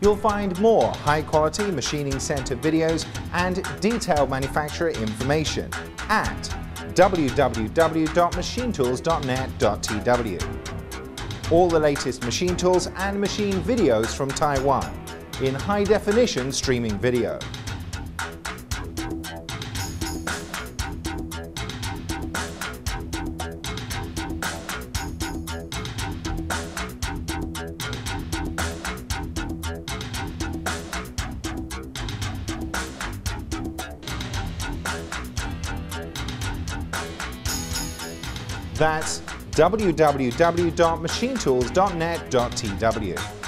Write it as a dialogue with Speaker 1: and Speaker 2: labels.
Speaker 1: You'll find more high-quality machining center videos and detailed manufacturer information at www.machinetools.net.tw. All the latest machine tools and machine videos from Taiwan in high-definition streaming video. That's www.machinetools.net.tw.